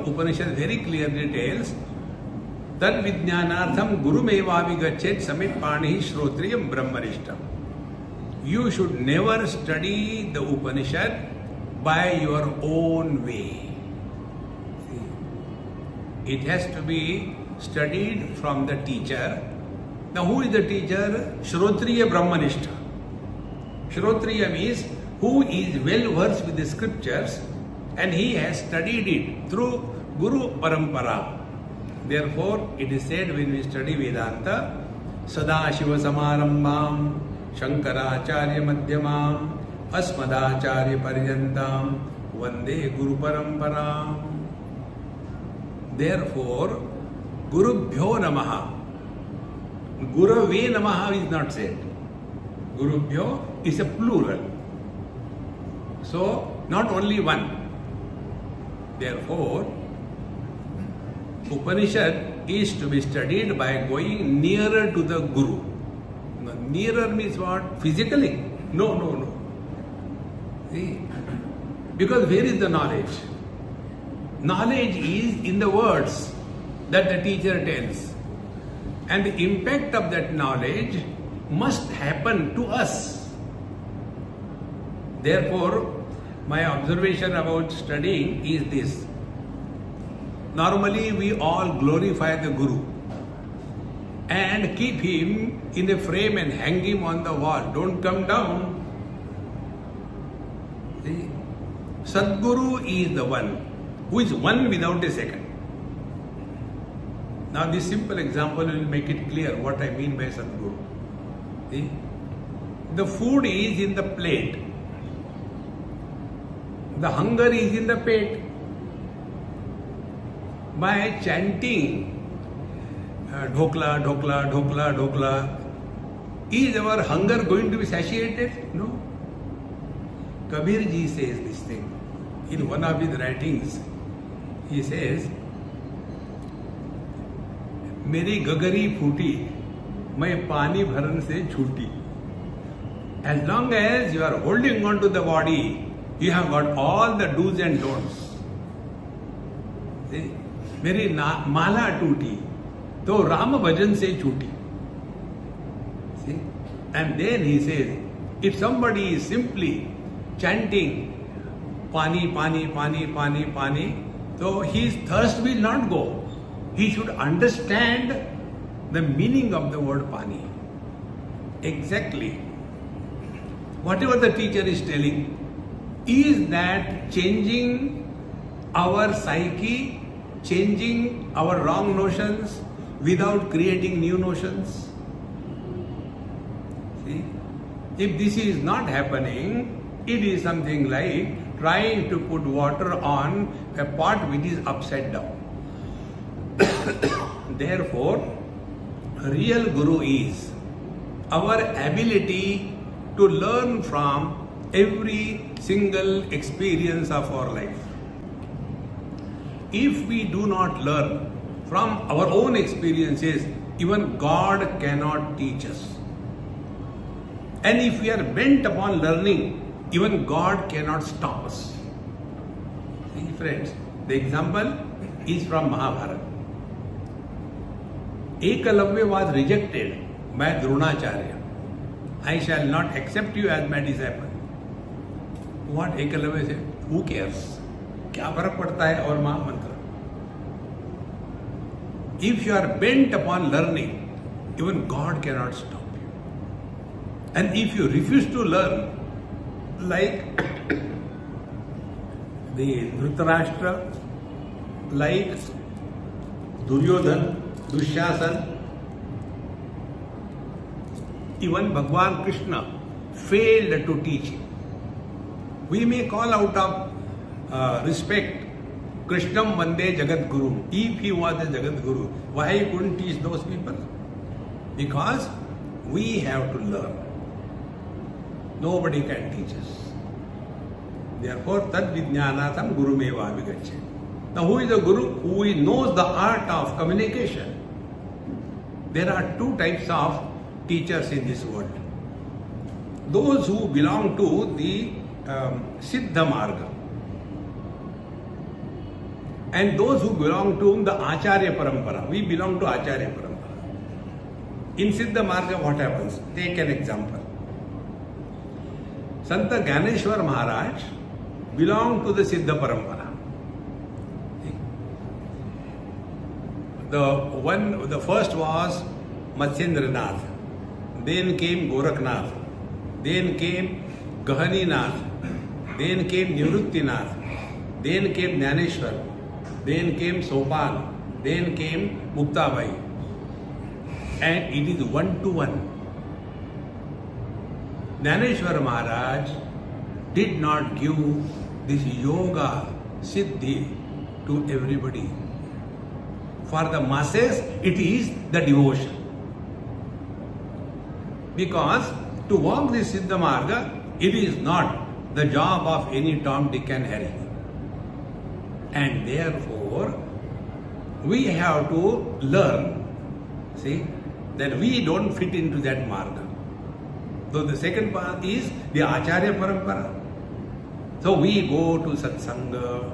Upanishad very clearly tells, Tad Vijnanartham Gurumevavigachet Samit Pani Shrotriyam Brahmarishtam. You should never study the Upanishad by your own way. See, it has to be studied from the teacher. Now, who is the teacher? Shrotriya Brahmanishta. Shrotriya means who is well versed with the scriptures and he has studied it through Guru Parampara. Therefore, it is said when we study Vedanta, Sadashiva Samarambham, Shankaracharya Madhyamam, Asmadacharya Paryantam, Vande Guru Paramparam. Therefore, Gurubhyo Namaha. Gurave Namaha is not said. Gurubhyo is a plural. So, not only one. Therefore, Upanishad is to be studied by going nearer to the Guru. Now, nearer means what? Physically? No. See? Because where is the knowledge? Knowledge is in the words that the teacher tells. And the impact of that knowledge must happen to us. Therefore, my observation about studying is this. Normally, we all glorify the Guru and keep him in a frame and hang him on the wall. Don't come down. See? Sadguru is the one who is one without a second. Now, this simple example will make it clear what I mean by Sadguru. See? The food is in the plate. The hunger is in the pit. By chanting dhokla, dhokla, dhokla, dhokla, is our hunger going to be satiated? No. Kabir ji says this thing. In one of his writings, he says, मेरी गगरी फूटी, मैं पानी भरन से छूटी. As long as you are holding on to the body, you have got all the do's and don'ts. See? मेरी माला टूटी तो राम भजन से छूटी. See? And then he says, if somebody is simply chanting pani, pani, pani, pani, pani, so his thirst will not go. He should understand the meaning of the word pani. Exactly. Whatever the teacher is telling, is that changing our psyche, changing our wrong notions without creating new notions? See? If this is not happening, it is something like trying to put water on a pot which is upside down. Therefore, real Guru is our ability to learn from every single experience of our life. If we do not learn from our own experiences, even God cannot teach us. And if we are bent upon learning, even God cannot stop us. See, friends, the example is from Mahabharata. Ekalavya was rejected by Dronacharya. I shall not accept you as my disciple. What Ekalavya said? Who cares? क्या फर्क पड़ता है और महामंत्र. If you are bent upon learning, even God cannot stop you. And if you refuse to learn, like the Dhritarashtra, like Duryodhan, Dushyasan, even Bhagwan Krishna failed to teach him. We may call out of respect, Krishnam Vande Jagat Guru. If he was a Jagat Guru, why he couldn't teach those people? Because we have to learn. Nobody can teach us. Therefore, Tad Vijnanatham Gurumeva Vigacche. Now, who is a Guru? Who knows the art of communication. There are two types of teachers in this world. Those who belong to the Siddha Marga. and those who belong to the Acharya Parampara. We belong to Acharya Parampara. In Siddha Marga, what happens? Take an example. Santa Gyaneshwar Maharaj belonged to the Siddha Parampara. The first was Matsyendranath, then came Gorakhnath, then came Gahaninath, then came Nivruttinath, then came Jnaneshwar, then came Sopan, then came Muktabai. And it is one to one. Jnaneshwar Maharaj did not give this yoga siddhi to everybody. For the masses, it is the devotion. Because to walk this Siddha Marga, it is not the job of any Tom, Dick and Harry. And therefore, we have to learn, see, that we don't fit into that Marga. So the second path is the Acharya Parampara. So we go to Satsanga,